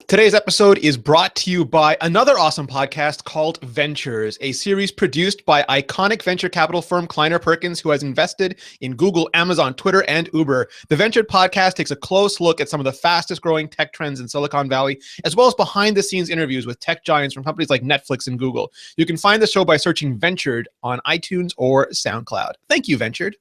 Today's episode is brought to you by another awesome podcast called Ventures, a series produced by iconic venture capital firm Kleiner Perkins, who has invested in Google, Amazon, Twitter, and Uber. The Ventured podcast takes a close look at some of the fastest growing tech trends in Silicon Valley, as well as behind the scenes interviews with tech giants from companies like Netflix and Google. You can find the show by searching Ventured on iTunes or SoundCloud. Thank you, Ventured.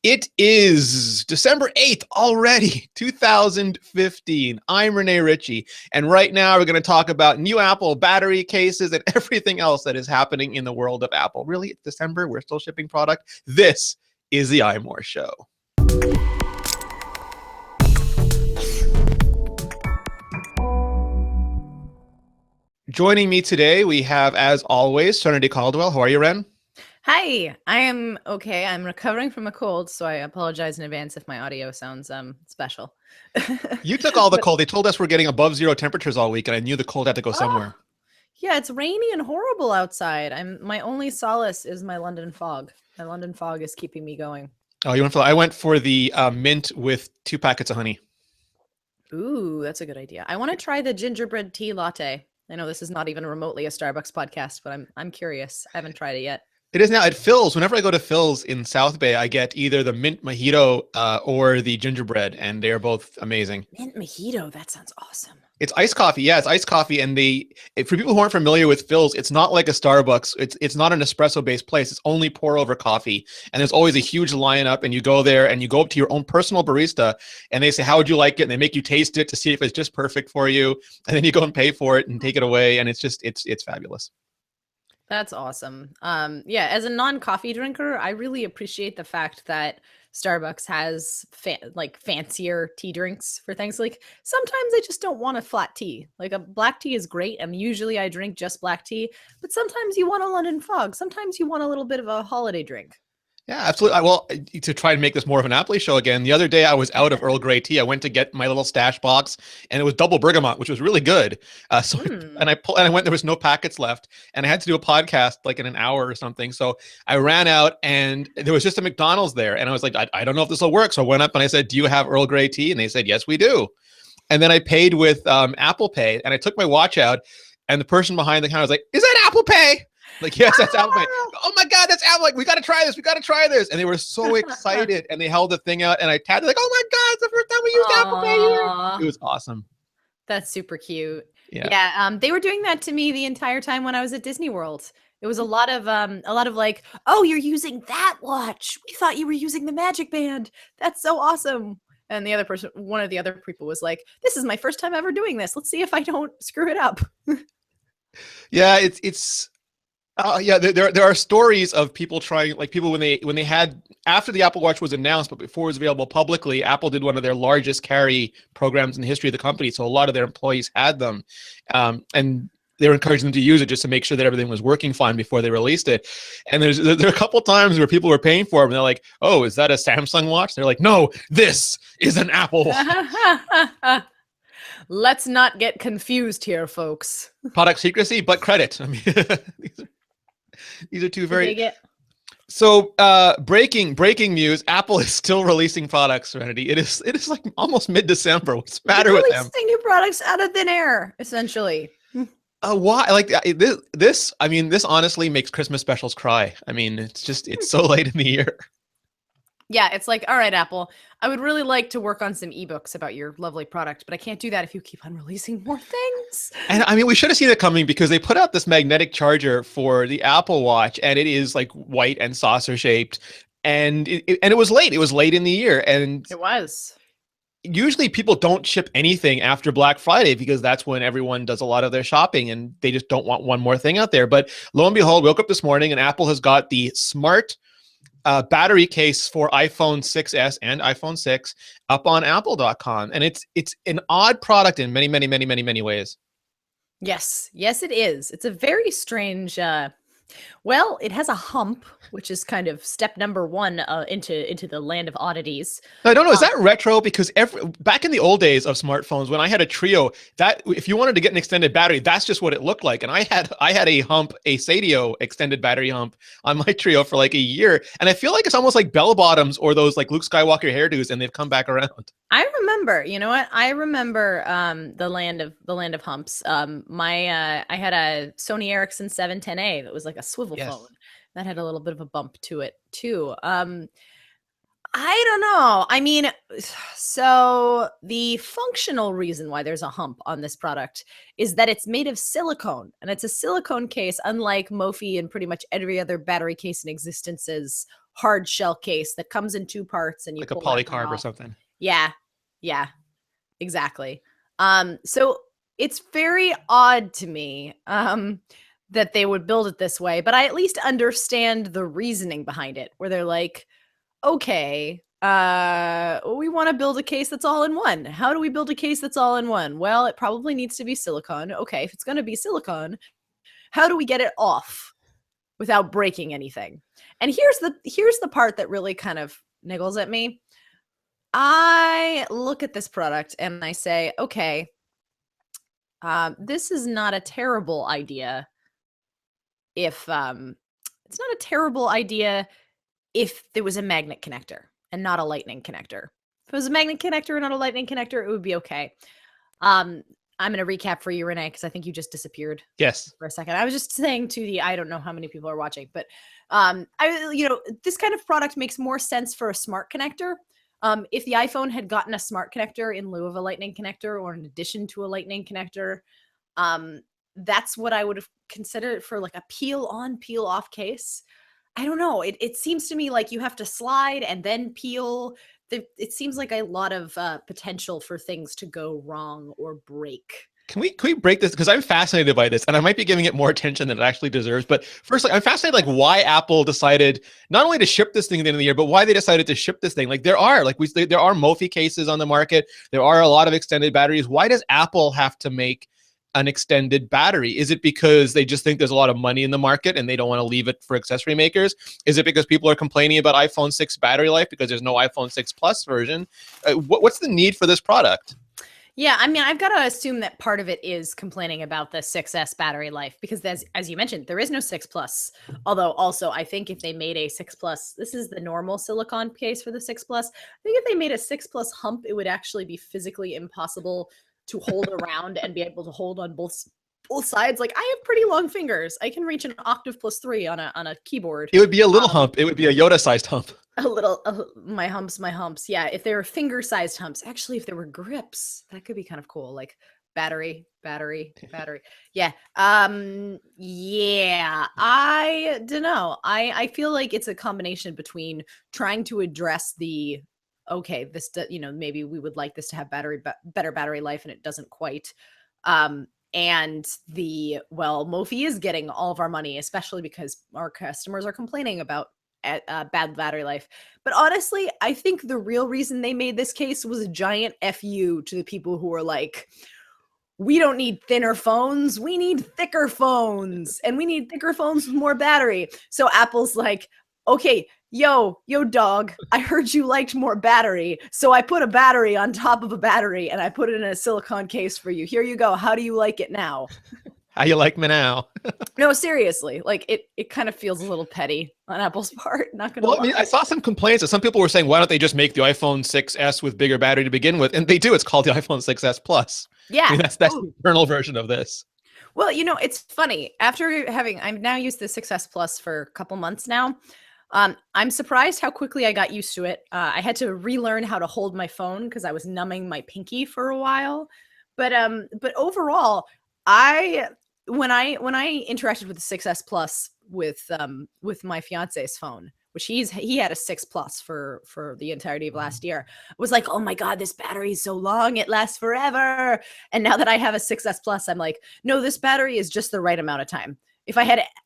It is December 8th already, 2015. I'm Rene Ritchie, and right now we're going to talk about new Apple battery cases and everything else that is happening in the world of Apple. Really, it's December. We're still shipping product. This is the iMore Show. Joining me today, we have, as always, Serenity Caldwell. How are you, Ren? Hi, I am okay. I'm recovering from a cold, so I apologize in advance if my audio sounds special. You took all the cold. They told us we're getting above zero temperatures all week, and I knew the cold had to go somewhere. Yeah, it's rainy and horrible outside. My only solace is my London fog. My London fog is keeping me going. Oh, you went for? I went for the mint with 2 packets of honey. Ooh, that's a good idea. I want to try the gingerbread tea latte. I know this is not even remotely a Starbucks podcast, but I'm curious. I haven't tried it yet. It is now at Phil's. Whenever I go to Phil's in South Bay, I get either the mint mojito or the gingerbread, and they are both amazing. Mint mojito, that sounds awesome. It's iced coffee. Yeah, it's iced coffee, and for people who aren't familiar with Phil's, it's not like a Starbucks. It's not an espresso-based place. It's only pour-over coffee, and there's always a huge lineup. And you go there, and you go up to your own personal barista, and they say, "How would you like it?" And they make you taste it to see if it's just perfect for you, and then you go and pay for it and take it away, and it's fabulous. That's awesome. Yeah, as a non-coffee drinker, I really appreciate the fact that Starbucks has fancier tea drinks for things. Like sometimes I just don't want a flat tea. Like a black tea is great, and usually I drink just black tea. But sometimes you want a London fog. Sometimes you want a little bit of a holiday drink. Yeah, absolutely. Well, to try and make this more of an Apple show again, the other day I was out of Earl Grey tea. I went to get my little stash box, and it was double bergamot, which was really good. I went. There was no packets left, and I had to do a podcast like in an hour or something. So I ran out, and there was just a McDonald's there, and I was like, I don't know if this will work. So I went up and I said, "Do you have Earl Grey tea?" And they said, "Yes, we do." And then I paid with Apple Pay, and I took my watch out, and the person behind the counter was like, "Is that Apple Pay?" Like, yes, that's Apple Pay. Oh my God, that's Apple. Like, we got to try this. We got to try this. And they were so excited, and they held the thing out, and I tapped like, oh my God, it's the first time we used Apple Pay here. It was awesome. That's super cute. Yeah. They were doing that to me the entire time when I was at Disney World. It was a lot of like, oh, you're using that watch. We thought you were using the Magic Band. That's so awesome. And the other person, one of the other people was like, this is my first time ever doing this. Let's see if I don't screw it up. Yeah, there are stories of people trying, like people when they had, after the Apple Watch was announced, but before it was available publicly, Apple did one of their largest carry programs in the history of the company. So a lot of their employees had them, and they were encouraging them to use it just to make sure that everything was working fine before they released it. And there are a couple times where people were paying for them, and they're like, "Oh, is that a Samsung watch?" They're like, "No, this is an Apple watch." Let's not get confused here, folks. Product secrecy, but credit. I mean, these are two very. So breaking news: Apple is still releasing products. Serenity. It is like almost mid-December. What's the matter with them? Releasing new products out of thin air, essentially. Why? Like this? I mean, this honestly makes Christmas specials cry. I mean, it's so late in the year. Yeah, it's like, all right, Apple, I would really like to work on some ebooks about your lovely product, but I can't do that if you keep on releasing more things. And I mean, we should have seen it coming because they put out this magnetic charger for the Apple Watch, and it is like white and saucer shaped, and it was late. It was late in the year, and it was. Usually people don't ship anything after Black Friday because that's when everyone does a lot of their shopping, and they just don't want one more thing out there. But lo and behold, woke up this morning and Apple has got the smart battery case for iPhone 6s and iPhone 6 up on apple.com. And it's an odd product in many, many, many, many, many ways. Yes, it is. It's a very strange Well, it has a hump, which is kind of step number one into the land of oddities. I don't know. Is Um, that retro? Because back in the old days of smartphones, when I had a Trio, that if you wanted to get an extended battery, that's just what it looked like. And I had a hump, a Sadio extended battery hump on my Trio for like a year, and I feel like it's almost like bell bottoms or those like Luke Skywalker hairdos, and they've come back around. I remember, you know what? I remember the land of humps. I had a Sony Ericsson 710A that was like a swivel Yes. phone that had a little bit of a bump to it too. I don't know. I mean, so the functional reason why there's a hump on this product is that it's made of silicone, and it's a silicone case, unlike Mophie and pretty much every other battery case in existence's hard shell case that comes in two parts and you Like a pull that thing polycarb or off. something. Yeah, yeah, exactly. So it's very odd to me that they would build it this way, but I at least understand the reasoning behind it, where they're like, okay, we want to build a case that's all in one. How do we build a case that's all in one? Well, it probably needs to be silicone. Okay, if it's going to be silicone, how do we get it off without breaking anything? And here's the part that really kind of niggles at me. I look at this product and I say, okay, this is not a terrible idea if it's not a terrible idea if there was a magnet connector and not a lightning connector. If it was a magnet connector and not a lightning connector, it would be okay. I'm going to recap for you, Rene, because I think you just disappeared Yes. for a second. I was just saying to I don't know how many people are watching, but this kind of product makes more sense for a smart connector. If the iPhone had gotten a smart connector in lieu of a lightning connector or in addition to a lightning connector, that's what I would have considered for like a peel on, peel off case. I don't know. It seems to me like you have to slide and then peel. It seems like a lot of potential for things to go wrong or break. Can we break this? Because I'm fascinated by this, and I might be giving it more attention than it actually deserves. But firstly, I'm fascinated like why Apple decided not only to ship this thing at the end of the year, but why they decided to ship this thing. Like there are Mophie cases on the market. There are a lot of extended batteries. Why does Apple have to make an extended battery? Is it because they just think there's a lot of money in the market and they don't want to leave it for accessory makers? Is it because people are complaining about iPhone 6 battery life because there's no iPhone 6 Plus version? What's the need for this product? Yeah, I mean, I've got to assume that part of it is complaining about the 6S battery life because as you mentioned, there is no 6 Plus. Although also, I think if they made a 6 Plus, this is the normal silicone case for the 6 Plus. I think if they made a 6 Plus hump, it would actually be physically impossible to hold around and be able to hold on both sides. Like I have pretty long fingers. I can reach an octave plus 3 on a keyboard. It would be a little hump. It would be a Yoda-sized hump. My humps. Yeah, if they were finger-sized humps. Actually, if there were grips, that could be kind of cool. Like battery. Yeah. Yeah. I don't know. I feel like it's a combination between trying to address the okay, this maybe we would like this to have better battery life, and it doesn't quite. And Mophie is getting all of our money, especially because our customers are complaining about bad battery life. But honestly, I think the real reason they made this case was a giant FU to the people who are like, we don't need thinner phones, we need thicker phones, and we need thicker phones with more battery. So Apple's like, okay, yo dog, I heard you liked more battery, so I put a battery on top of a battery and I put it in a silicone case for you. Here you go. How do you like it now? How you like me now? No, seriously, like it kind of feels a little petty on Apple's part. Not gonna lie. I mean, I saw some complaints that some people were saying, why don't they just make the iPhone 6S with bigger battery to begin with? And they do. It's called the iPhone 6S Plus. Yeah, I mean, that's the internal version of this. Well, it's funny. I've now used the 6S Plus for a couple months now. I'm surprised how quickly I got used to it. I had to relearn how to hold my phone because I was numbing my pinky for a while. But overall, when I interacted with the 6S Plus with my fiance's phone, which he had a 6 Plus for the entirety of last year, was like, oh my God, this battery is so long, it lasts forever. And now that I have a 6S Plus, I'm like, no, this battery is just the right amount of time.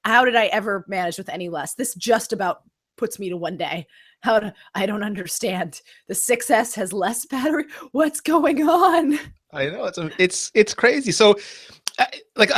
How did I ever manage with any less? This just about puts me to 1 day. I don't understand. The 6S has less battery. What's going on? I know it's crazy. So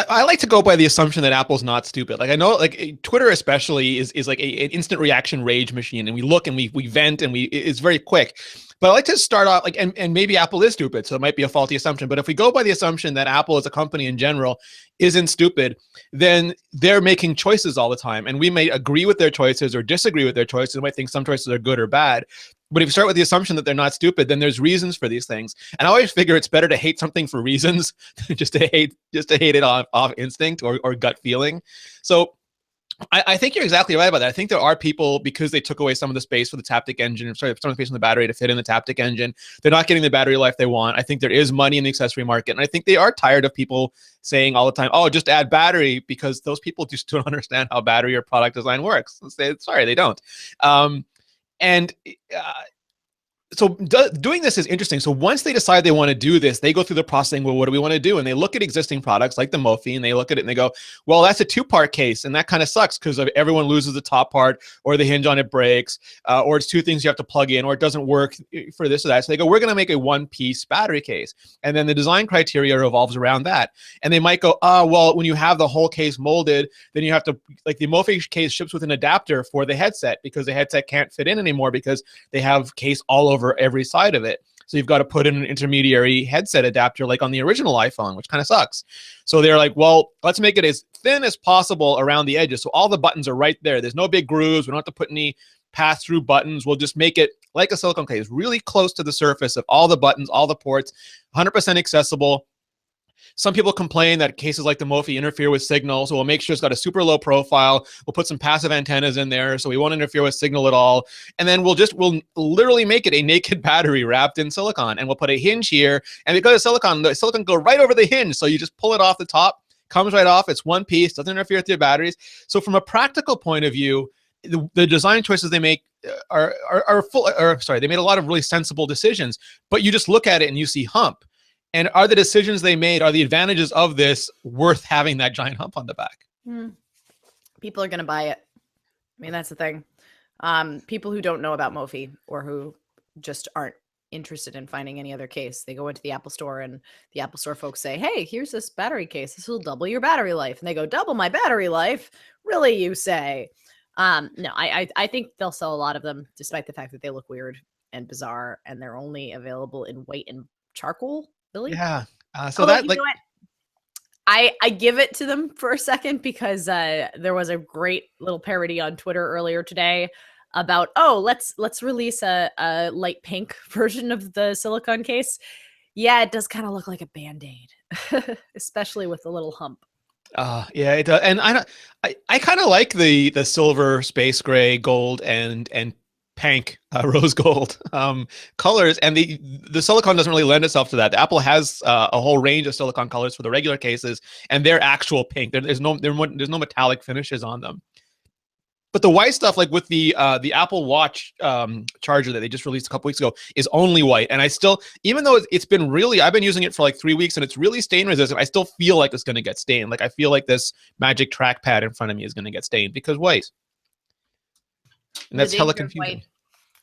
I like to go by the assumption that Apple's not stupid. Like I know, like Twitter especially is like an instant reaction rage machine, and we look and we vent and it's very quick. But I like to start off like, and maybe Apple is stupid, so it might be a faulty assumption. But if we go by the assumption that Apple as a company in general isn't stupid, then they're making choices all the time, and we may agree with their choices or disagree with their choices. We might think some choices are good or bad. But if you start with the assumption that they're not stupid, then there's reasons for these things. And I always figure it's better to hate something for reasons than just to hate it off instinct or gut feeling. So I think you're exactly right about that. I think there are people, because they took away some of the space for the Taptic engine, some of the space on the battery to fit in the Taptic engine, they're not getting the battery life they want. I think there is money in the accessory market. And I think they are tired of people saying all the time, oh, just add battery, because those people just don't understand how battery or product design works. Sorry, they don't. So doing this is interesting. So once they decide they want to do this, they go through the processing. Well, what do we want to do? And they look at existing products like the Mophie, and they look at it and they go, well, that's a 2-part case. And that kind of sucks because everyone loses the top part, or the hinge on it breaks, or it's 2 things you have to plug in, or it doesn't work for this or that. So they go, we're going to make a 1-piece battery case. And then the design criteria revolves around that. And they might go, well, when you have the whole case molded, then you have to, like the Mophie case ships with an adapter for the headset, because the headset can't fit in anymore because they have case all over every side of it. So you've got to put in an intermediary headset adapter like on the original iPhone, which kind of sucks. So they're like, well, let's make it as thin as possible around the edges. So all the buttons are right there. There's no big grooves. We don't have to put any pass-through buttons. We'll just make it like a silicone case, really close to the surface of all the buttons, all the ports, 100% accessible. Some people complain that cases like the Mophie interfere with signal, so we'll make sure it's got a super low profile. We'll put some passive antennas in there, so we won't interfere with signal at all. And then we'll literally make it a naked battery wrapped in silicon, and we'll put a hinge here. And because the silicon go right over the hinge, so you just pull it off the top, comes right off. It's one piece, doesn't interfere with your batteries. So from a practical point of view, the design choices they make are full. Or sorry, they made a lot of really sensible decisions. But you just look at it and you see hump. And are the decisions they made, are the advantages of this worth having that giant hump on the back? People are going to buy it. I mean, that's the thing. People who don't know about Mophie, or who just aren't interested in finding any other case, they go into the Apple Store, and the Apple Store folks say, hey, here's this battery case. This will double your battery life. And they go, double my battery life? Really, you say? No, I think they'll sell a lot of them, despite the fact that they look weird and bizarre, and they're only available in white and charcoal. Really? Yeah. So that, like, I give it to them for a second, because there was a great little parody on Twitter earlier today about, let's release a light pink version of the silicone case. Yeah, it does kind of look like a Band-Aid, especially with the little hump. Yeah, it does. And I kind of like the silver, space gray, gold, and pink rose gold colors, and the silicone doesn't really lend itself to that. The Apple has a whole range of silicone colors for the regular cases, and they're actual pink. There's no metallic finishes on them. But the white stuff, like with the Apple Watch charger that they just released a couple weeks ago, is only white. And I still, even though it's been really, I've been using it for like 3 weeks and it's really stain resistant, I still feel like it's going to get stained. Like I feel like this magic trackpad in front of me is going to get stained because white. And that's hella confusing. White.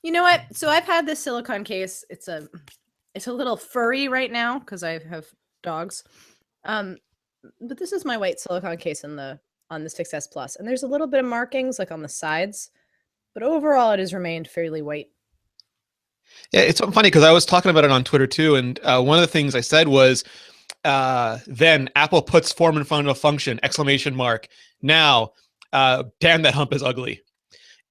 You know what? So I've had this silicone case. It's a little furry right now because I have dogs. But this is my white silicone case on the 6S Plus, and there's a little bit of markings like on the sides, but overall it has remained fairly white. Yeah, it's funny because I was talking about it on Twitter too, and one of the things I said was, then Apple puts form in front of function, exclamation mark. Now, damn, that hump is ugly.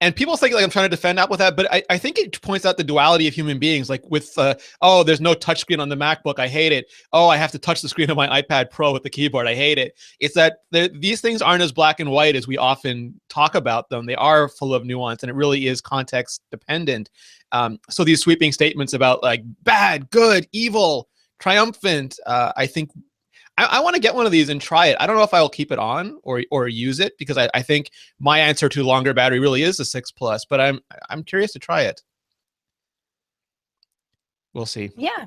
And people think like I'm trying to defend Apple with that, but I think it points out the duality of human beings. Like with, there's no touchscreen on the MacBook. I hate it. Oh, I have to touch the screen of my iPad Pro with the keyboard. I hate it. It's that these things aren't as black and white as we often talk about them. They are full of nuance, and it really is context dependent. So these sweeping statements about like bad, good, evil, triumphant, I think I want to get one of these and try it. I don't know if I will keep it on or use it, because I think my answer to longer battery really is the 6 Plus, but I'm curious to try it. We'll see. Yeah.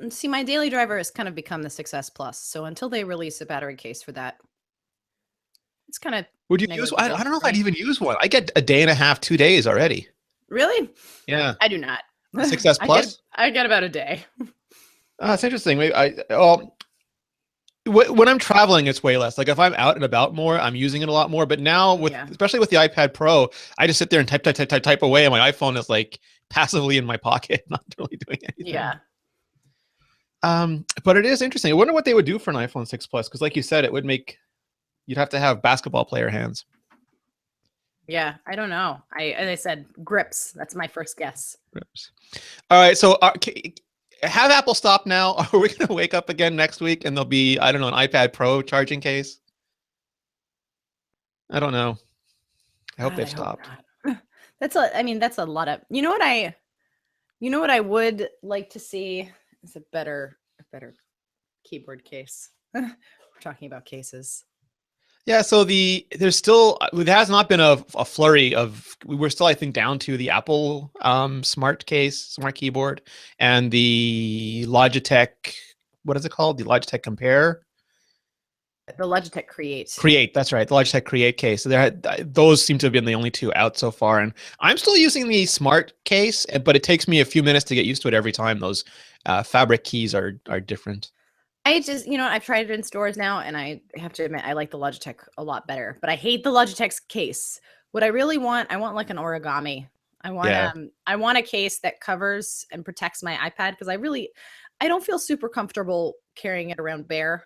See, my daily driver has kind of become the 6S Plus. So until they release a battery case for that, it's kind of. Would you use? I don't know if I'd even use one. I get a day and a half, 2 days already. Really? Yeah. I do not. 6S Plus? I get about a day. It's interesting. when I'm traveling, it's way less. Like if I'm out and about more, I'm using it a lot more. But now, especially with the iPad Pro, I just sit there and type away, and my iPhone is like passively in my pocket, not really doing anything. Yeah. But it is interesting. I wonder what they would do for an iPhone 6 Plus, because like you said, you'd have to have basketball player hands. Yeah, I don't know. As I said, grips. That's my first guess. Grips. All right, so have Apple stop now? Are we going to wake up again next week and there'll be, I don't know, an iPad Pro charging case? I don't know. I hope they've stopped. That's a lot of, you know what I would like to see is a better keyboard case. We're talking about cases. Yeah, so there has not been a flurry of, we're still, I think, down to the Apple smart keyboard, and the Logitech, what is it called? The Logitech Compare? The Logitech Create. Create, that's right. The Logitech Create case. So those seem to have been the only two out so far. And I'm still using the smart case, but it takes me a few minutes to get used to it every time. Those fabric keys are different. I just, I've tried it in stores now, and I have to admit, I like the Logitech a lot better, but I hate the Logitech's case. What I really want, I want like an origami. I want a case that covers and protects my iPad, because I don't feel super comfortable carrying it around bare,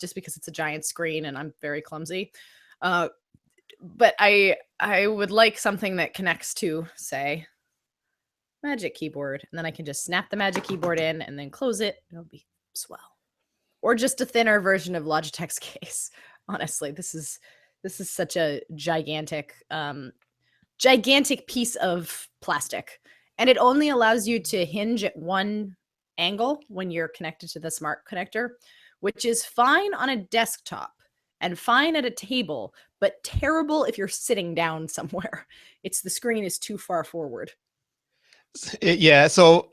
just because it's a giant screen and I'm very clumsy. But I would like something that connects to, say, Magic Keyboard, and then I can just snap the Magic Keyboard in and then close it. It'll be swell. Or just a thinner version of Logitech's case. Honestly, this is such a gigantic piece of plastic, and it only allows you to hinge at one angle when you're connected to the smart connector, which is fine on a desktop and fine at a table, but terrible if you're sitting down somewhere. The screen is too far forward. Yeah, so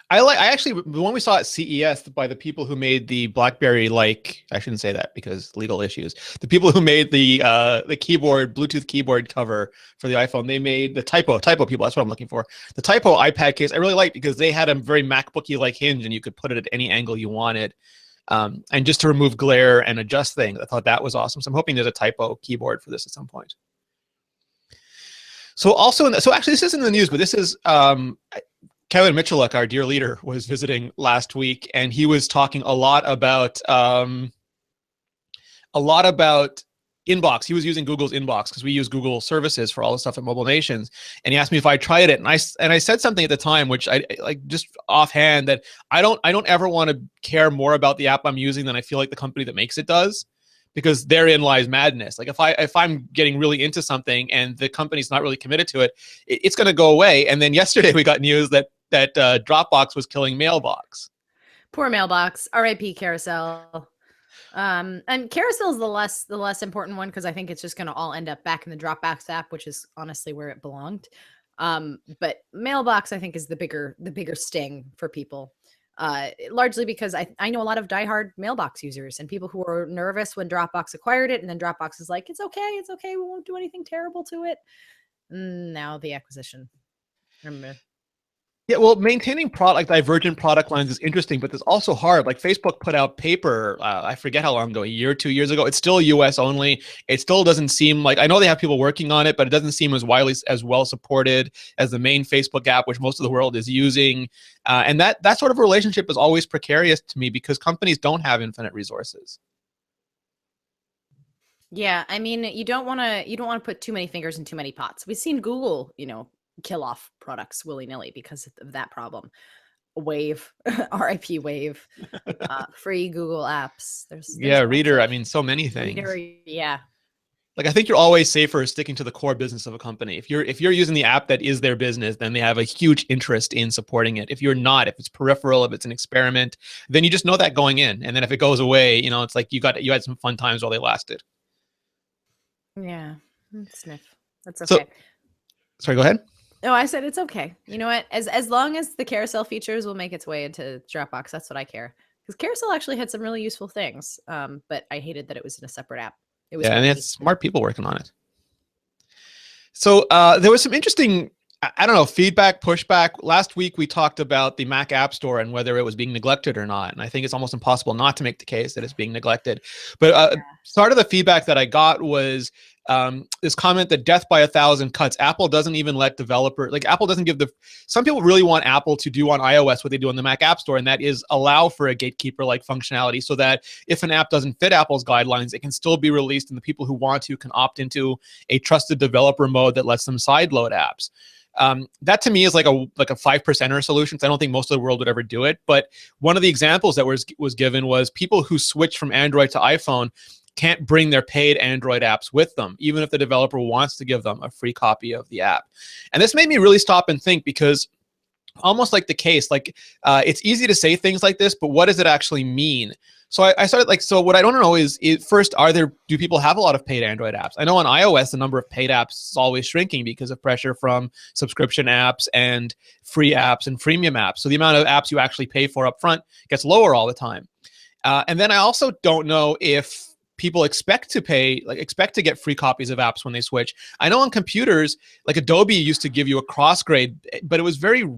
I actually, the one we saw at CES by the people who made the BlackBerry, I shouldn't say that because legal issues. The people who made the keyboard, Bluetooth keyboard cover for the iPhone, they made the Typo people. That's what I'm looking for. The Typo iPad case I really liked, because they had a very MacBooky like hinge, and you could put it at any angle you wanted. And just to remove glare and adjust things, I thought that was awesome. So I'm hoping there's a Typo keyboard for this at some point. So actually, this isn't in the news, but this is Kevin Michaluk, our dear leader, was visiting last week, and he was talking a lot about Inbox. He was using Google's Inbox, because we use Google services for all the stuff at Mobile Nations. And he asked me if I tried it, and I said something at the time, which I like just offhand, that I don't ever want to care more about the app I'm using than I feel like the company that makes it does, because therein lies madness. Like if I'm getting really into something and the company's not really committed to it, it's going to go away. And then yesterday we got news that Dropbox was killing Mailbox. Poor Mailbox. R.I.P. Carousel. And Carousel is the less important one, because I think it's just going to all end up back in the Dropbox app, which is honestly where it belonged. But Mailbox, I think, is the bigger sting for people. Largely because I know a lot of diehard Mailbox users and people who were nervous when Dropbox acquired it, and then Dropbox is like, it's okay, we won't do anything terrible to it. Now the acquisition. Remember. Yeah, well, maintaining divergent product lines is interesting, but it's also hard. Like Facebook put out paper, I forget how long ago, a year, 2 years ago. It's still US only. It still doesn't seem like, I know they have people working on it, but it doesn't seem as well supported as the main Facebook app, which most of the world is using. And that sort of relationship is always precarious to me, because companies don't have infinite resources. Yeah, I mean, you don't want to put too many fingers in too many pots. We've seen Google, kill off products willy-nilly because of that problem. Wave, RIP Wave, free Google apps. There's Reader. I mean, so many things. Reader, yeah. Like, I think you're always safer sticking to the core business of a company. If you're using the app that is their business, then they have a huge interest in supporting it. If you're not, if it's peripheral, if it's an experiment, then you just know that going in. And then if it goes away, it's like you had some fun times while they lasted. Yeah, sniff. That's okay. Sorry, go ahead. No, I said it's okay. You know what? As long as the carousel features will make its way into Dropbox, that's what I care. Because carousel actually had some really useful things, but I hated that it was in a separate app. It was and it's smart people working on it. So there was some interesting I don't know, feedback, pushback. Last week we talked about the Mac App Store and whether it was being neglected or not. And I think it's almost impossible not to make the case that it's being neglected. But part of the feedback that I got was this comment that death by 1,000 cuts. Apple doesn't even let developer, like Apple doesn't give some people really want Apple to do on iOS what they do on the Mac App Store, and that is allow for a gatekeeper-like functionality so that if an app doesn't fit Apple's guidelines, it can still be released and the people who want to can opt into a trusted developer mode that lets them sideload apps. That to me is like a 5%er solution. I don't think most of the world would ever do it. But one of the examples that was given was people who switch from Android to iPhone can't bring their paid Android apps with them, even if the developer wants to give them a free copy of the app. And this made me really stop and think, because almost like the case, like it's easy to say things like this, but what does it actually mean? So I started like, so what I don't know is first, do people have a lot of paid Android apps? I know on iOS, the number of paid apps is always shrinking because of pressure from subscription apps and free apps and freemium apps. So the amount of apps you actually pay for up front gets lower all the time. And then I also don't know if people expect to get free copies of apps when they switch. I know on computers, like Adobe used to give you a cross grade, but it was very, do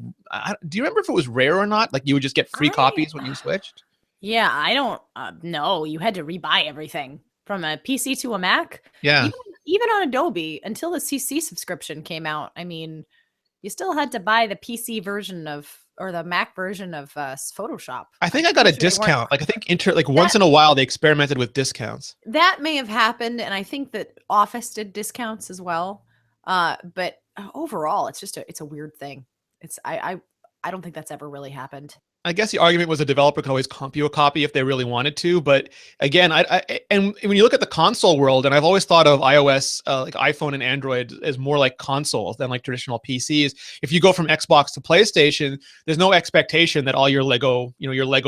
you remember if it was rare or not? Like you would just get free copies when you switched? Yeah, I don't know. You had to rebuy everything from a PC to a Mac. Yeah. Even on Adobe, until the CC subscription came out, I mean, you still had to buy the PC version or the Mac version of Photoshop. I think I got a discount. Like I think once in a while they experimented with discounts. That may have happened, and I think that Office did discounts as well. But overall, it's a weird thing. I don't think that's ever really happened. I guess the argument was a developer could always comp you a copy if they really wanted to. But again, and when you look at the console world, and I've always thought of iOS, like iPhone and Android, as more like consoles than like traditional PCs. If you go from Xbox to PlayStation, there's no expectation that all your Lego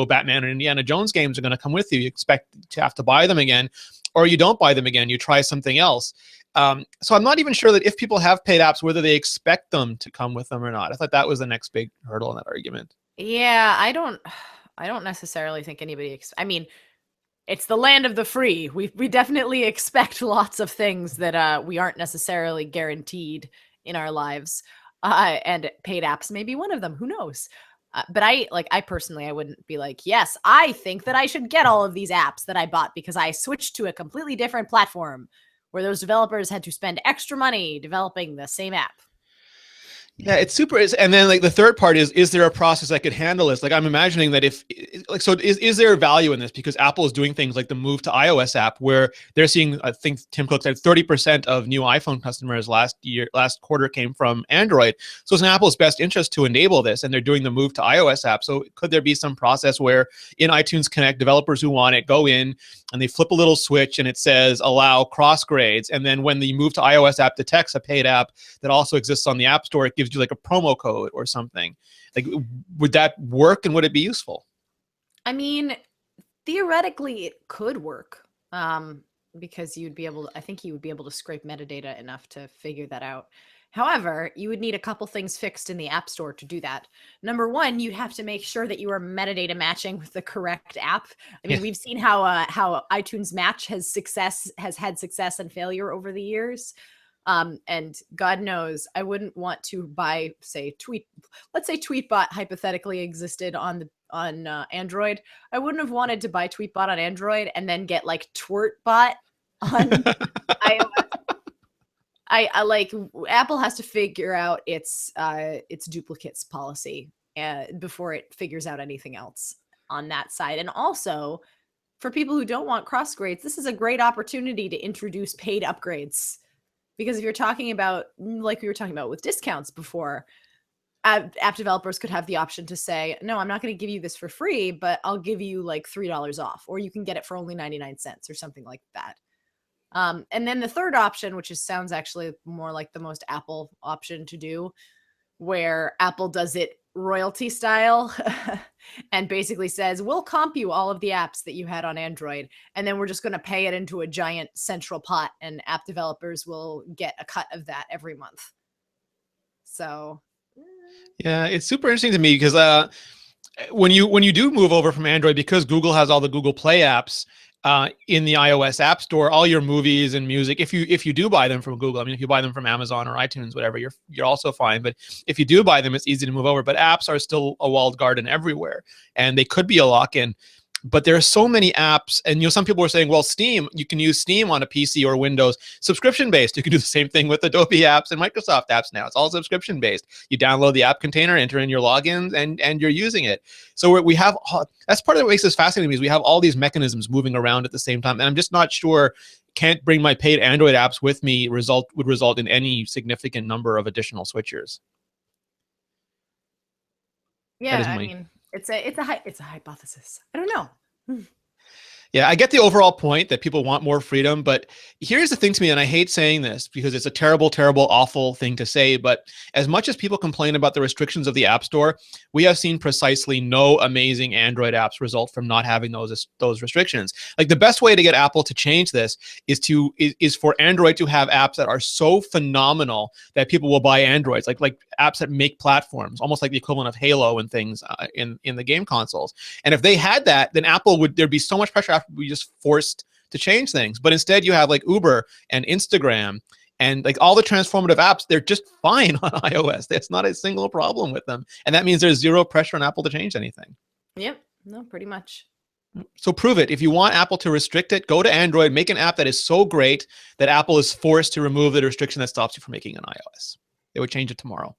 Batman and Indiana Jones games are going to come with you. You expect to have to buy them again, or you don't buy them again. You try something else. So I'm not even sure that if people have paid apps, whether they expect them to come with them or not. I thought that was the next big hurdle in that argument. Yeah, I don't necessarily think anybody. I mean, it's the land of the free. We definitely expect lots of things that we aren't necessarily guaranteed in our lives, and paid apps may be one of them. Who knows? But I personally, I wouldn't be like, yes, I think that I should get all of these apps that I bought because I switched to a completely different platform where those developers had to spend extra money developing the same app. Yeah, it's super. And then like the third part is there a process that could handle this? Like I'm imagining that is there value in this? Because Apple is doing things like the move to iOS app where they're seeing, I think Tim Cook said 30% of new iPhone customers last quarter came from Android. So it's in Apple's best interest to enable this, and they're doing the move to iOS app. So could there be some process where in iTunes Connect, developers who want it go in and they flip a little switch and it says allow cross grades, and then when the move to iOS app detects a paid app that also exists on the App Store, it gives you like a promo code or something? Like, would that work, and would it be useful? I mean, theoretically it could work, because I think you would be able to scrape metadata enough to figure that out. However, you would need a couple things fixed in the App Store to do that. Number one, you'd have to make sure that you are metadata matching with the correct app. I mean, we've seen how iTunes Match has had success and failure over the years. And God knows, I wouldn't want to buy, let's say Tweetbot hypothetically existed on Android. I wouldn't have wanted to buy Tweetbot on Android and then get like Twertbot on iOS. I like, Apple has to figure out its duplicates policy before it figures out anything else on that side. And also, for people who don't want cross grades, this is a great opportunity to introduce paid upgrades. Because if you're talking about, like we were talking about with discounts before, app developers could have the option to say, no, I'm not going to give you this for free, but I'll give you like $3 off, or you can get it for only 99 cents or something like that. And then the third option, which sounds actually more like the most Apple option to do, where Apple does it royalty style and basically says, we'll comp you all of the apps that you had on Android, and then we're just going to pay it into a giant central pot, and app developers will get a cut of that every month. So yeah, it's super interesting to me because when you do move over from Android, because Google has all the Google Play apps, in the iOS App Store, all your movies and music, if you do buy them from Google, I mean, if you buy them from Amazon or iTunes, whatever, you're also fine. But if you do buy them, it's easy to move over. But apps are still a walled garden everywhere, and they could be a lock-in. But there are so many apps, and some people were saying, well, Steam, you can use Steam on a PC or Windows, subscription-based. You can do the same thing with Adobe apps and Microsoft apps now. It's all subscription-based. You download the app container, enter in your logins, and you're using it. So we have, that's part of what makes this fascinating, is we have all these mechanisms moving around at the same time, and I'm just not sure, can't bring my paid Android apps with me would result in any significant number of additional switchers. Yeah, I mean, it's a hypothesis. I don't know. Yeah, I get the overall point that people want more freedom, but here's the thing to me, and I hate saying this because it's a terrible, terrible, awful thing to say, but as much as people complain about the restrictions of the App Store, we have seen precisely no amazing Android apps result from not having those restrictions. Like, the best way to get Apple to change this is for Android to have apps that are so phenomenal that people will buy Androids, like apps that make platforms, almost like the equivalent of Halo and things in the game consoles. And if they had that, then there'd be so much pressure we just forced to change things. But instead you have like Uber and Instagram and like all the transformative apps, they're just fine on iOS. There's not a single problem with them. And that means there's zero pressure on Apple to change anything. Yep. No, pretty much. So prove it. If you want Apple to restrict it, go to Android, make an app that is so great that Apple is forced to remove the restriction that stops you from making an iOS. They would change it tomorrow.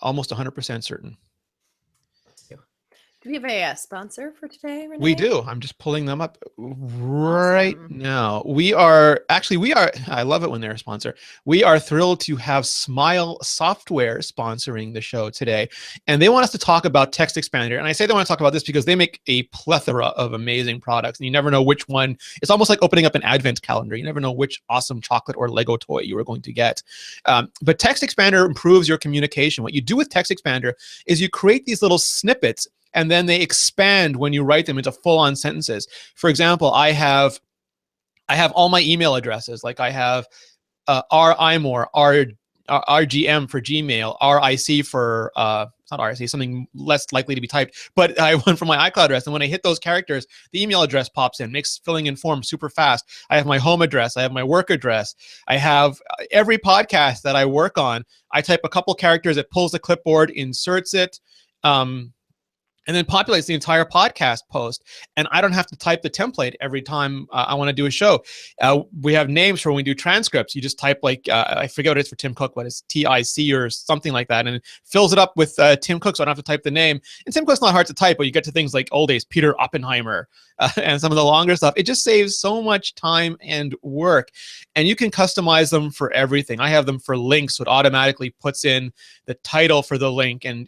Almost 100% certain. Do we have a sponsor for today, Rene? We do. I'm just pulling them up right now. We are, I love it when they're a sponsor. We are thrilled to have Smile Software sponsoring the show today. And they want us to talk about Text Expander. And I say they want to talk about this because they make a plethora of amazing products. And you never know which one. It's almost like opening up an advent calendar. You never know which awesome chocolate or Lego toy you are going to get. But Text Expander improves your communication. What you do with Text Expander is you create these little snippets, and then they expand when you write them into full-on sentences. For example, I have all my email addresses. Like I have R iMore, RGM for Gmail, RIC for not RIC, something less likely to be typed. But I went from my iCloud address, and when I hit those characters, the email address pops in, makes filling in forms super fast. I have my home address. I have my work address. I have every podcast that I work on. I type a couple characters, it pulls the clipboard, inserts it, and then populates the entire podcast post. And I don't have to type the template every time I want to do a show. We have names for when we do transcripts. You just type like, I forget what it is for Tim Cook, what is TIC or something like that. And it fills it up with Tim Cook, so I don't have to type the name. And Tim Cook's not hard to type, but you get to things like old days, Peter Oppenheimer, and some of the longer stuff. It just saves so much time and work. And you can customize them for everything. I have them for links, so it automatically puts in the title for the link and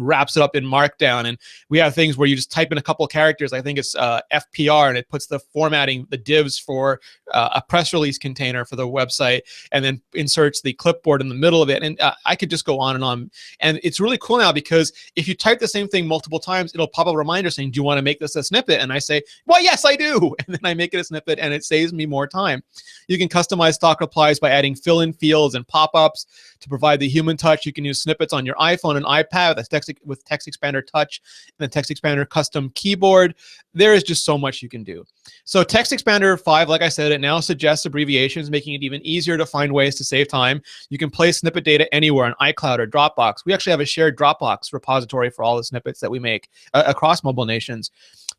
wraps it up in Markdown. And we have things where you just type in a couple of characters. I think it's FPR, and it puts the formatting, the divs for a press release container for the website, and then inserts the clipboard in the middle of it. And I could just go on and on. And it's really cool now because if you type the same thing multiple times, it'll pop up a reminder saying, do you want to make this a snippet? And I say, well, yes, I do. And then I make it a snippet, and it saves me more time. You can customize stock replies by adding fill-in fields and pop-ups to provide the human touch. You can use snippets on your iPhone and iPad with Text Expander Touch and the Text Expander custom keyboard. There is just so much you can do. So Text Expander 5, like I said, it now suggests abbreviations, making it even easier to find ways to save time. You can place snippet data anywhere on iCloud or Dropbox. We actually have a shared Dropbox repository for all the snippets that we make across mobile nations.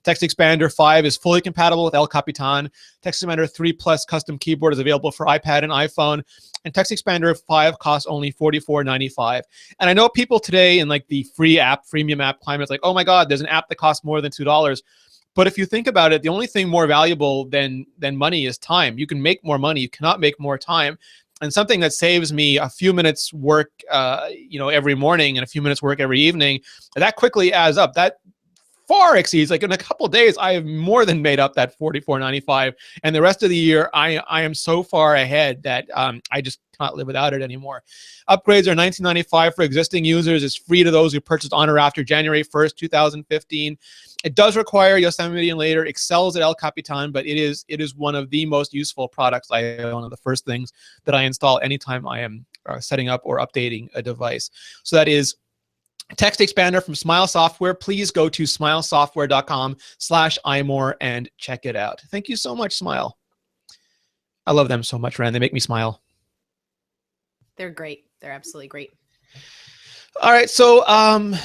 Text Expander 5 is fully compatible with El Capitan. Text Expander 3 Plus custom keyboard is available for iPad and iPhone. And Text Expander 5 costs only $44.95. And I know people today in like the free app, freemium app climate, it's like, oh my God, there's an app that costs more than $2. But if you think about it, the only thing more valuable than money is time. You can make more money. You cannot make more time. And something that saves me a few minutes work, every morning and a few minutes work every evening, that quickly adds up. That far exceeds, like in a couple of days, I have more than made up that $44.95. And the rest of the year, I am so far ahead that I just cannot live without it anymore. Upgrades are $19.95 for existing users. It's free to those who purchased on or after January 1st, 2015. It does require Yosemite and later excels at El Capitan, but it is one of the most useful products I own. One of the first things that I install anytime I am setting up or updating a device. So that is text expander from Smile Software. Please go to smilesoftware.com/iMore and check it out. Thank you so much, Smile. I love them so much, Ren. They make me smile. They're great. They're absolutely great. All right. So I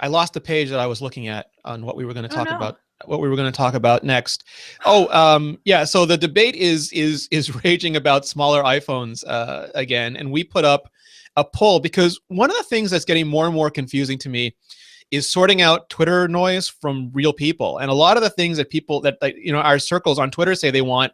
lost the page that I was looking at on what we were going to talk about. What we were going to talk about next. Yeah. So the debate is raging about smaller iPhones again, and we put up a poll because one of the things that's getting more and more confusing to me is sorting out Twitter noise from real people, and a lot of the things that people that our circles on Twitter say they want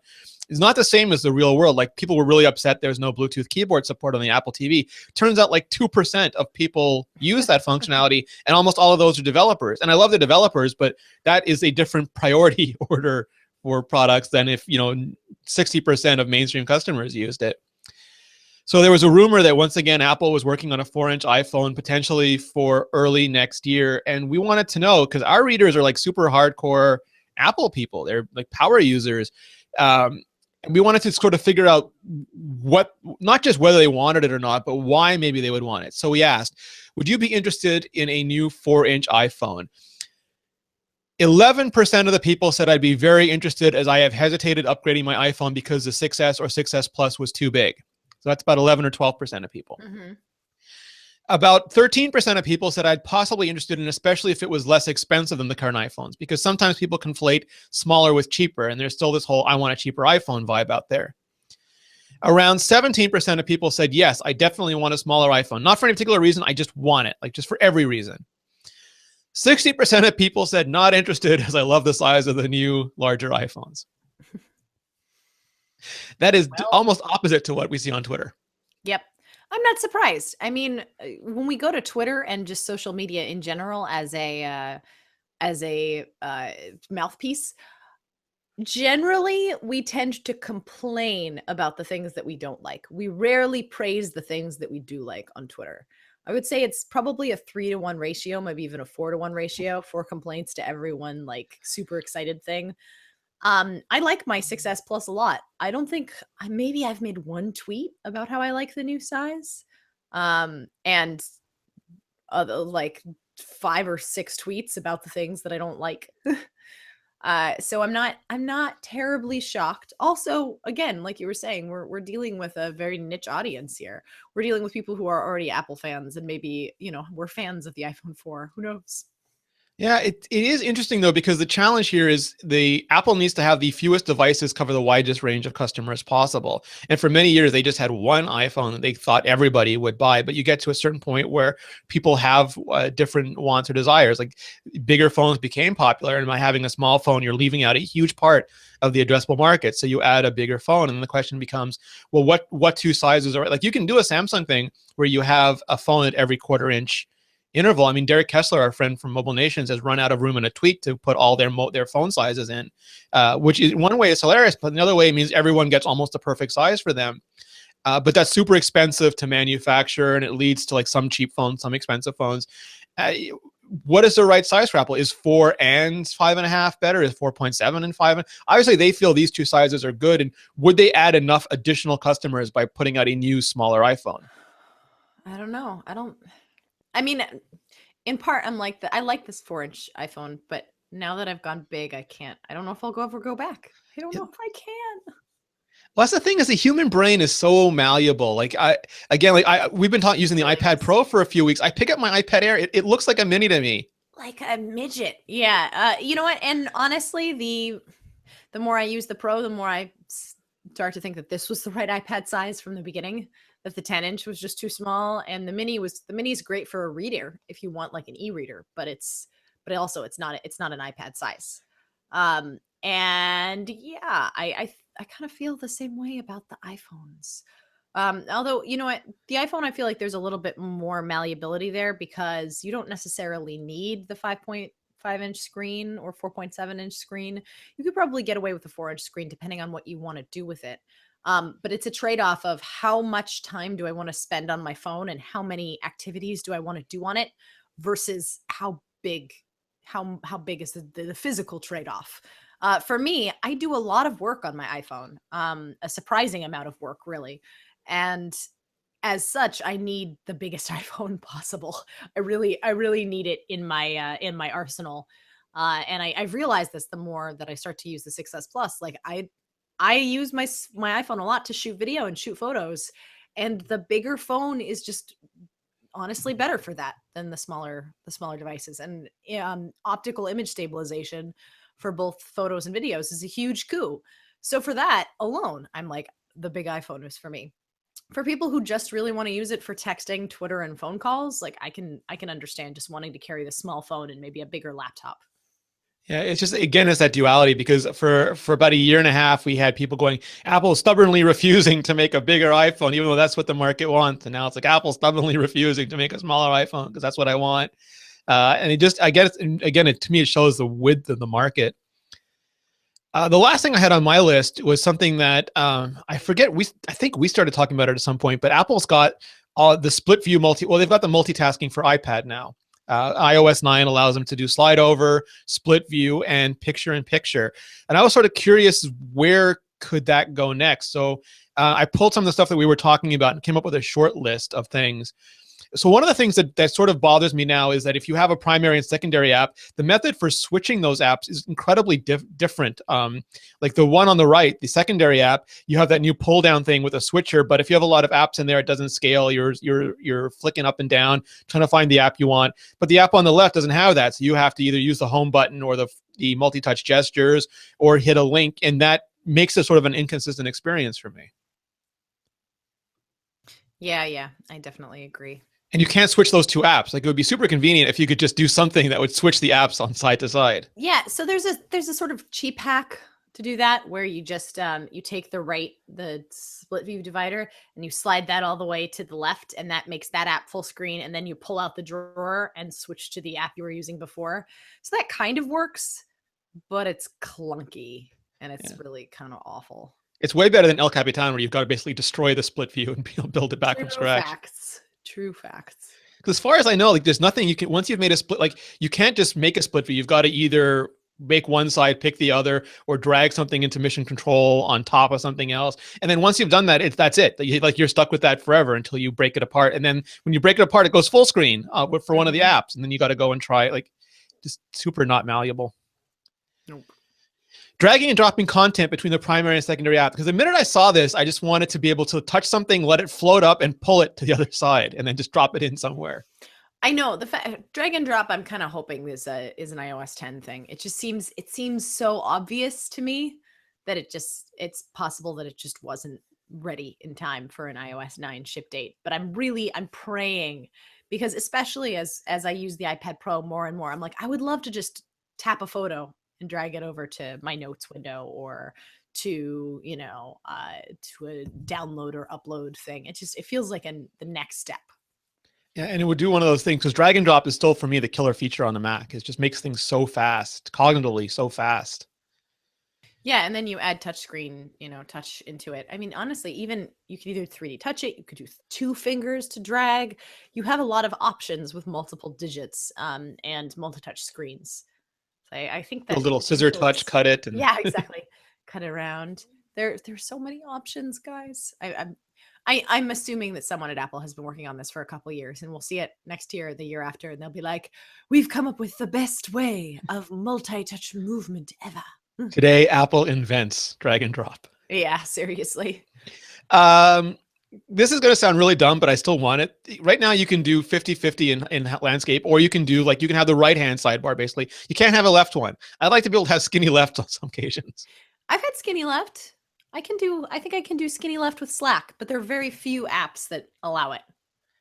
is not the same as the real world. Like, people were really upset there's no Bluetooth keyboard support on the Apple TV. Turns out like 2% of people use that functionality, and almost all of those are developers. And I love the developers, but that is a different priority order for products than if 60% of mainstream customers used it. So there was a rumor that once again Apple was working on a 4-inch iPhone potentially for early next year, and we wanted to know because our readers are like super hardcore Apple people. They're like power users. And we wanted to sort of figure out not just whether they wanted it or not, but why maybe they would want it. So we asked, would you be interested in a new 4-inch iPhone? 11% of the people said I'd be very interested, as I have hesitated upgrading my iPhone because the 6S or 6S Plus was too big. So that's about 11 or 12% of people. Mm-hmm. About 13% of people said I'd possibly interested in, especially if it was less expensive than the current iPhones, because sometimes people conflate smaller with cheaper, and there's still this whole I want a cheaper iPhone vibe out there. Around 17% of people said, yes, I definitely want a smaller iPhone. Not for any particular reason, I just want it, like just for every reason. 60% of people said not interested, as I love the size of the new, larger iPhones. That is almost opposite to what we see on Twitter. Yep. I'm not surprised. I mean, when we go to Twitter and just social media in general as a mouthpiece, generally we tend to complain about the things that we don't like. We rarely praise the things that we do like on Twitter. I would say it's probably a 3-to-1 ratio, maybe even a 4-to-1 ratio for complaints to everyone like super excited thing. I like my 6S Plus a lot. I don't think maybe I've made one tweet about how I like the new size. And like 5 or 6 tweets about the things that I don't like. So I'm not terribly shocked. Also, again, like you were saying, we're dealing with a very niche audience here. We're dealing with people who are already Apple fans, and maybe, we're fans of the iPhone 4. Who knows? Yeah, it is interesting, though, because the challenge here is the Apple needs to have the fewest devices cover the widest range of customers possible. And for many years, they just had one iPhone that they thought everybody would buy. But you get to a certain point where people have different wants or desires. Like, bigger phones became popular, and by having a small phone, you're leaving out a huge part of the addressable market. So you add a bigger phone, and the question becomes, well, what two sizes are like? You can do a Samsung thing where you have a phone at every 1/4 inch interval. I mean, Derek Kessler, our friend from Mobile Nations, has run out of room in a tweet to put all their phone sizes in, which is one way it's hilarious, but another way it means everyone gets almost a perfect size for them. But that's super expensive to manufacture, and it leads to like some cheap phones, some expensive phones. What is the right size for Apple? Is 4 and 5.5 better? Is 4.7 and 5? Obviously, they feel these two sizes are good. And would they add enough additional customers by putting out a new, smaller iPhone? I don't know. I mean, in part, I like this 4-inch iPhone, but now that I've gone big, I don't know if I'll ever go back. I don't know if I can. Well, that's the thing, is the human brain is so malleable. Like we've been using the iPad Pro for a few weeks. I pick up my iPad Air. It looks like a mini to me. Like a midget. Yeah. You know what? And honestly, the more I use the Pro, the more I start to think that this was the right iPad size from the beginning. That the 10-inch was just too small, and the mini is great for a reader if you want like an e-reader, but it's not an iPad size. And yeah, I kind of feel the same way about the iPhones. Although, you know what, the iPhone, I feel like there's a little bit more malleability there because you don't necessarily need the 5.5-inch screen or 4.7-inch screen. You could probably get away with the 4-inch screen depending on what you want to do with it. But it's a trade-off of how much time do I want to spend on my phone and how many activities do I want to do on it versus how big is the physical trade-off. For me, I do a lot of work on my iPhone, a surprising amount of work, really. And as such, I need the biggest iPhone possible. I really need it in my arsenal. And I've realized this the more that I start to use the 6S Plus. Like I use my iPhone a lot to shoot video and shoot photos, and the bigger phone is just honestly better for that than the smaller devices. And optical image stabilization for both photos and videos is a huge coup. So for that alone, I'm like, the big iPhone is for me. For people who just really want to use it for texting, Twitter, and phone calls, like I can understand just wanting to carry the small phone and maybe a bigger laptop. Yeah, it's just, again, it's that duality, because for about a year and a half, we had people going, Apple stubbornly refusing to make a bigger iPhone, even though that's what the market wants. And now it's like Apple stubbornly refusing to make a smaller iPhone because that's what I want. And it just, I guess, again, to me, it shows the width of the market. The last thing I had on my list was something that I forget. I think we started talking about it at some point, but Apple's got the split view well, they've got the multitasking for iPad now. iOS 9 allows them to do slide over, split view, and picture in picture. And I was sort of curious, where could that go next? So I pulled some of the stuff that we were talking about and came up with a short list of things. So one of the things that sort of bothers me now is that if you have a primary and secondary app, the method for switching those apps is incredibly different. Like the one on the right, the secondary app, you have that new pull down thing with a switcher, but if you have a lot of apps in there, it doesn't scale. You're flicking up and down, trying to find the app you want. But the app on the left doesn't have that. So you have to either use the home button or the multi-touch gestures or hit a link. And that makes it sort of an inconsistent experience for me. Yeah, I definitely agree. And you can't switch those two apps. Like, it would be super convenient if you could just do something that would switch the apps on side to side. Yeah, so there's a sort of cheap hack to do that, where you just you take the split view divider and you slide that all the way to the left, and that makes that app full screen, and then you pull out the drawer and switch to the app you were using before. So that kind of works, but it's clunky and it's really kind of awful. It's way better than El Capitan, where you've got to basically destroy the split view and build it back from scratch. True facts. Because as far as I know, like, there's nothing you can, once you've made a split, like, you can't just make a split view. You've got to either make one side, pick the other, or drag something into mission control on top of something else. And then once you've done that, that's it. You're stuck with that forever until you break it apart. And then when you break it apart, it goes full screen for one of the apps. And then you got to go and try it. Like, just super not malleable. Nope. Dragging and dropping content between the primary and secondary app. Because the minute I saw this, I just wanted to be able to touch something, let it float up, and pull it to the other side, and then just drop it in somewhere. I know the drag and drop. I'm kind of hoping is an iOS 10 thing. It seems so obvious to me that it's possible that it just wasn't ready in time for an iOS 9 ship date. But I'm praying, because especially as I use the iPad Pro more and more, I'm like, I would love to just tap a photo and drag it over to my notes window, or to to a download or upload thing. It feels like the next step. Yeah, and it would do one of those things, because drag and drop is still, for me, the killer feature on the Mac. It just makes things so fast, cognitively so fast. Yeah, and then you add touchscreen, touch into it. I mean, honestly, even you could either 3D touch it, you could do 2 fingers to drag. You have a lot of options with multiple digits and multi-touch screens. So I think that a little scissor touch, cut it. And yeah, exactly. Cut it around. There's so many options, guys. I'm assuming that someone at Apple has been working on this for a couple of years, and we'll see it next year or the year after, and they'll be like, we've come up with the best way of multi-touch movement ever. Today, Apple invents drag and drop. Yeah, seriously. This is going to sound really dumb, but I still want it. Right now, you can do 50-50 in landscape, or you can do, like, you can have the right-hand sidebar, basically. You can't have a left one. I'd like to be able to have skinny left on some occasions. I've had skinny left. I think I can do skinny left with Slack, but there are very few apps that allow it.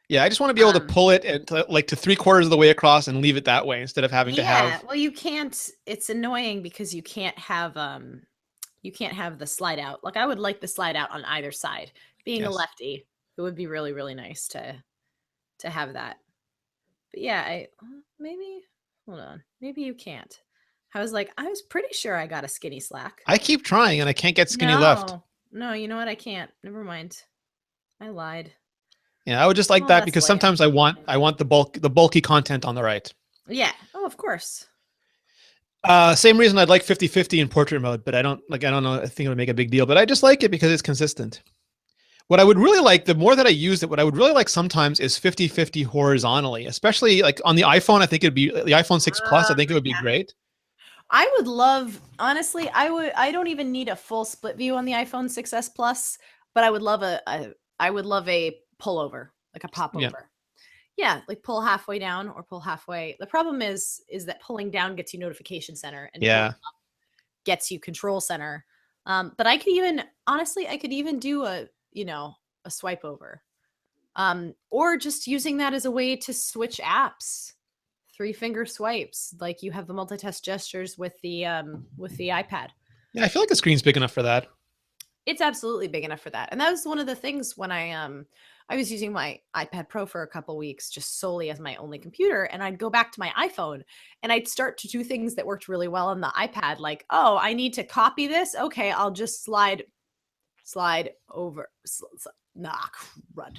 Yeah, I just want to be able to pull it and to 3/4 of the way across and leave it that way, instead of having to have. Yeah, well, you can't. It's annoying because you can't have the slide out. Like, I would like the slide out on either side. Being a lefty, it would be really, really nice to have that. But yeah, hold on. Maybe you can't. I was pretty sure I got a skinny Slack. I keep trying and I can't get skinny left. No, you know what? I can't. Never mind. I lied. Yeah, I would just like that, because sometimes I want the bulky content on the right. Yeah. Oh, of course. Same reason I'd like 50-50 in portrait mode, but I don't know. I think it would make a big deal, but I just like it because it's consistent. What I would really like, the more that I use it, what I would really like sometimes is 50-50 horizontally, especially like on the iPhone. I think it'd be the iPhone 6 Plus. I think it would be great. I would love, honestly, I don't even need a full split view on the iPhone 6s Plus, but I would love I would love a pullover, like a pop Yeah. over. Yeah, like pull halfway down or pull halfway. The problem is that pulling down gets you notification center and pulling up gets you control center. But I could even, honestly, I could even do a swipe over. Or just using that as a way to switch apps. 3-finger swipes, like you have the multitask gestures with the iPad. Yeah, I feel like the screen's big enough for that. It's absolutely big enough for that. And that was one of the things when I was using my iPad Pro for a couple weeks just solely as my only computer, and I'd go back to my iPhone and I'd start to do things that worked really well on the iPad, like, oh, I need to copy this. Okay, I'll just slide over. Crud.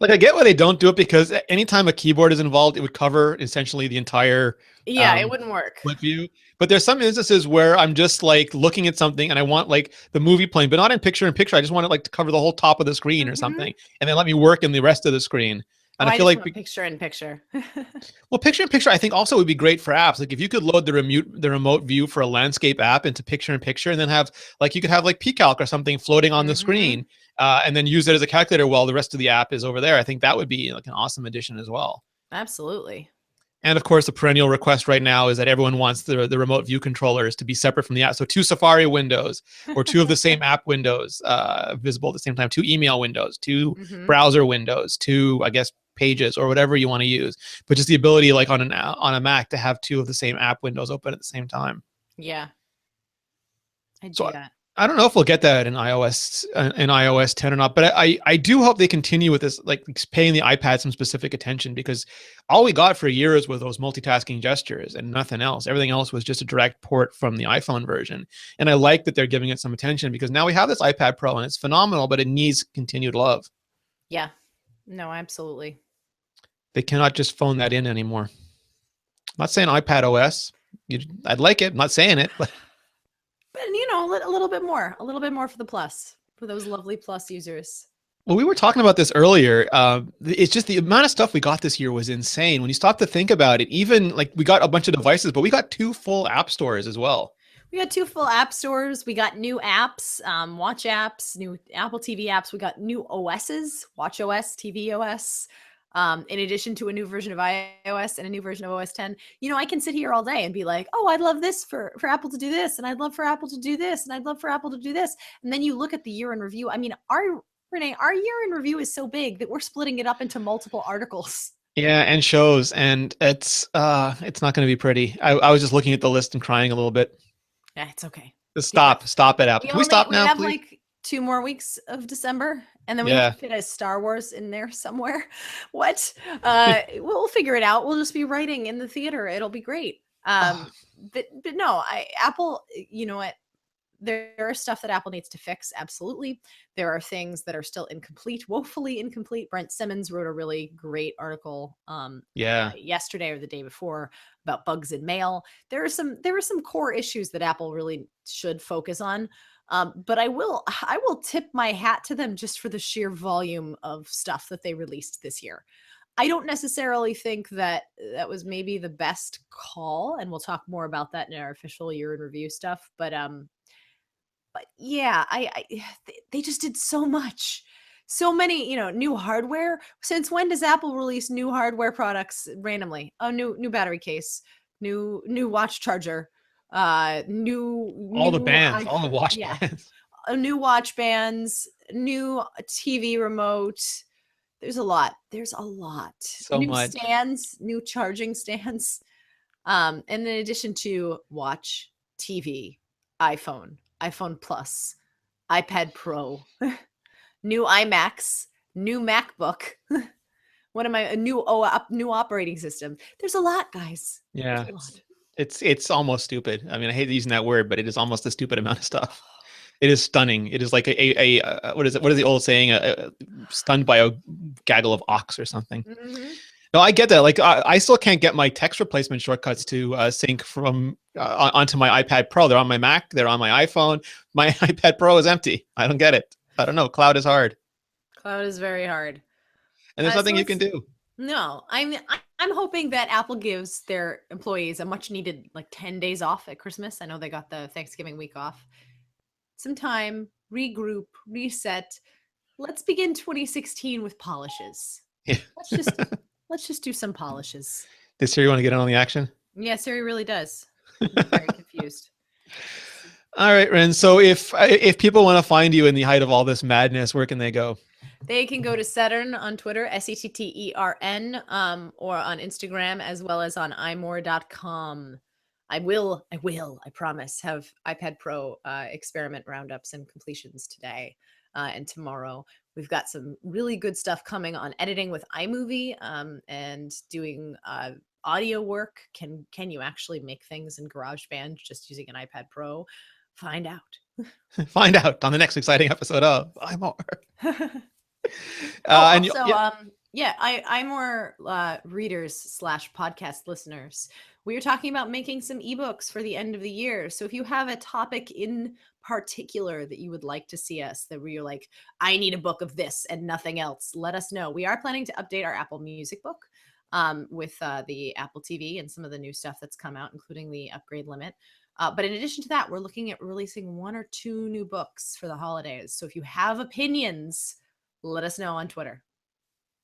Like, I get why they don't do it, because anytime a keyboard is involved, it would cover essentially the entire it wouldn't work. split view. But there's some instances where I'm just like looking at something and I want like the movie playing, but not in picture in picture. I just want it like to cover the whole top of the screen or something, and then let me work in the rest of the screen. And I feel like picture in picture. Well, picture in picture, I think also would be great for apps. Like if you could load the remote view for a landscape app into picture in picture, and then have like, you could have like pCalc or something floating on the screen, and then use it as a calculator while the rest of the app is over there. I think that would be like an awesome addition as well. Absolutely. And of course, the perennial request right now is that everyone wants the remote view controllers to be separate from the app. So 2 Safari windows, or 2 of the same app windows visible at the same time, 2 email windows, 2 browser windows, 2, I guess, pages, or whatever you want to use. But just the ability, like on a Mac, to have 2 of the same app windows open at the same time. Yeah. I do that. I don't know if we'll get that in iOS 10 or not, but I do hope they continue with this, like paying the iPad some specific attention, because all we got for years was those multitasking gestures and nothing else. Everything else was just a direct port from the iPhone version. And I like that they're giving it some attention, because now we have this iPad Pro and it's phenomenal, but it needs continued love. Yeah, no, absolutely. They cannot just phone that in anymore. I'm not saying iPad OS. I'd like it. I'm not saying it, but a little bit more for the Plus, for those lovely Plus users. Well, we were talking about this earlier. It's just the amount of stuff we got this year was insane. When you stop to think about it, even like we got a bunch of devices, but we got 2 full app stores as well. We got 2 full app stores. We got new apps, watch apps, new Apple TV apps. We got new OSs, watch OS, TV OS. In addition to a new version of iOS and a new version of OS 10, I can sit here all day and be like, oh, I'd love this for Apple to do this, and I'd love for Apple to do this, and I'd love for Apple to do this. And then you look at the year in review. I mean, Rene, our year in review is so big that we're splitting it up into multiple articles. Yeah, and shows, and it's not going to be pretty. I was just looking at the list and crying a little bit. Yeah, it's okay. Just stop it, Apple. Can we stop now, we have please? like 2 more weeks of December, and then we have to fit a Star Wars in there somewhere. What? We'll figure it out. We'll just be writing in the theater. It'll be great. But no, Apple, you know what? There are stuff that Apple needs to fix. Absolutely. There are things that are still incomplete, woefully incomplete. Brent Simmons wrote a really great article yesterday or the day before about bugs in mail. There were some core issues that Apple really should focus on. But I will tip my hat to them just for the sheer volume of stuff that they released this year. I don't necessarily think that was maybe the best call, and we'll talk more about that in our official year in review stuff. But yeah, they just did so much, so many, new hardware. Since when does Apple release new hardware products randomly? Oh, new battery case, new watch charger. All the bands, all the watch bands, new watch bands, new TV remote. There's a lot. So new much stands, new charging stands. And in addition to watch, TV, iPhone Plus, iPad Pro, new iMacs, new MacBook. What am I? A new operating system. There's a lot, guys. Yeah. It's almost stupid. I mean, I hate using that word, but it is almost a stupid amount of stuff. It is stunning. It is like a what is it? What is the old saying? Stunned by a gaggle of ox or something. No, I get that. Like, I still can't get my text replacement shortcuts to sync from onto my iPad Pro. They're on my Mac. They're on my iPhone. My iPad Pro is empty. I don't get it. I don't know. Cloud is hard, Cloud is very hard. and there's nothing you can do. No, I'm hoping that Apple gives their employees a much needed 10 days off at Christmas. I know they got the Thanksgiving week off. Some time, regroup, reset. Let's begin 2016 with polishes. Yeah. Let's just do some polishes. This year, you want to get in on the action? Yeah, Siri really does. I'm very confused. All right, Ren. So if people want to find you in the height of all this madness, where can they go? They can go to Settern on Twitter, SETTERN, or on Instagram, as well as on iMore.com. I promise, have iPad Pro experiment roundups and completions today and tomorrow. We've got some really good stuff coming on editing with iMovie and doing audio work. Can you actually make things in GarageBand just using an iPad Pro? Find out. Find out on the next exciting episode of iMore. iMore readers / podcast listeners. We are talking about making some ebooks for the end of the year. So if you have a topic in particular that you would like to see us, that where you're like, I need a book of this and nothing else, let us know. We are planning to update our Apple Music book with the Apple TV and some of the new stuff that's come out, including the upgrade limit. But in addition to that, we're looking at releasing 1 or 2 new books for the holidays. So if you have opinions, let us know on Twitter.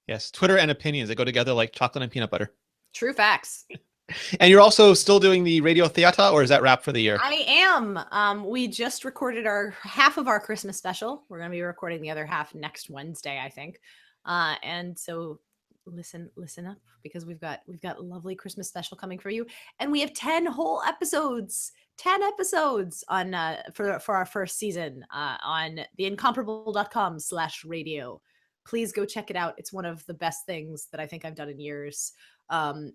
Yes, Twitter and opinions. They go together like chocolate and peanut butter. True facts. And you're also still doing the radio theater, or is that wrapped for the year? I am. We just recorded half of our Christmas special. We're going to be recording the other half next Wednesday, I think. And so listen up, because we've got a lovely Christmas special coming for you. And we have 10 whole episodes. 10 episodes on for our first season on theincomparable.com/radio. Please go check it out. It's one of the best things that I think I've done in years.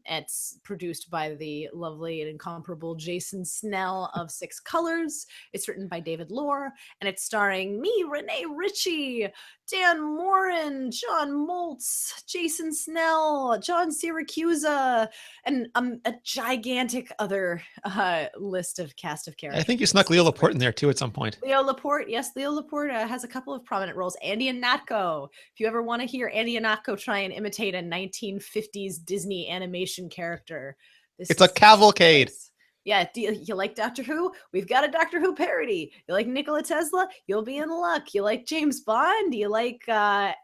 It's produced by the lovely and incomparable Jason Snell of 6 Colors. It's written by David Lohr, and it's starring me, Rene, Ritchie, Dan Morin, John Moltz, Jason Snell, John Syracusa, and a gigantic other list of cast of characters. I think you snuck Leo Laporte in there too at some point. Leo Laporte, yes, Leo Laporte has a couple of prominent roles. Andy Ihnatko. If you ever want to hear Andy Ihnatko try and imitate a 1950s Disney animation character, it's a cavalcade. Yeah, do you like Doctor Who? We've got a Doctor Who parody. You like Nikola Tesla? You'll be in luck. You like James Bond? You like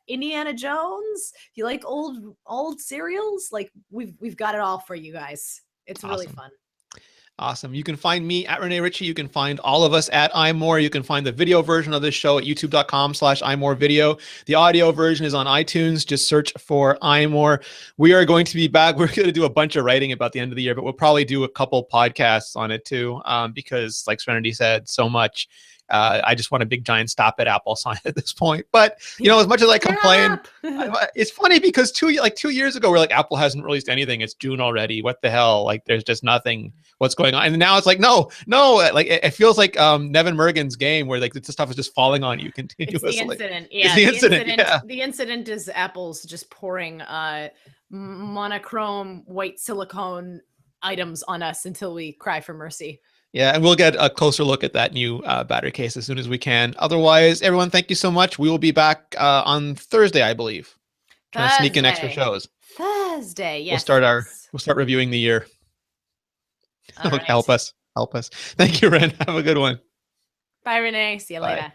Indiana Jones? You like old serials? Like we've got it all for you guys. It's awesome. Really fun. Awesome. You can find me at Rene Ritchie. You can find all of us at iMore. You can find the video version of this show at youtube.com/iMore video. The audio version is on iTunes. Just search for iMore. We are going to be back. We're going to do a bunch of writing about the end of the year, but we'll probably do a couple podcasts on it too, because like Serenity said, so much. I just want a big giant stop at Apple sign at this point. But as much as I complain, it's funny because 2 years ago we're like, Apple hasn't released anything. It's June already. What the hell? Like there's just nothing. What's going on? And now it's like no. Like it feels like Nevin Mergen's game where like this stuff is just falling on you continuously. It's the incident. Yeah, the incident is Apple's just pouring monochrome white silicone items on us until we cry for mercy. Yeah, and we'll get a closer look at that new battery case as soon as we can. Otherwise, everyone, thank you so much. We will be back on Thursday, I believe. Trying to sneak in extra shows. Thursday, yes. We'll start reviewing the year. Right. Help us. Thank you, Ren. Have a good one. Bye, Rene. See you later.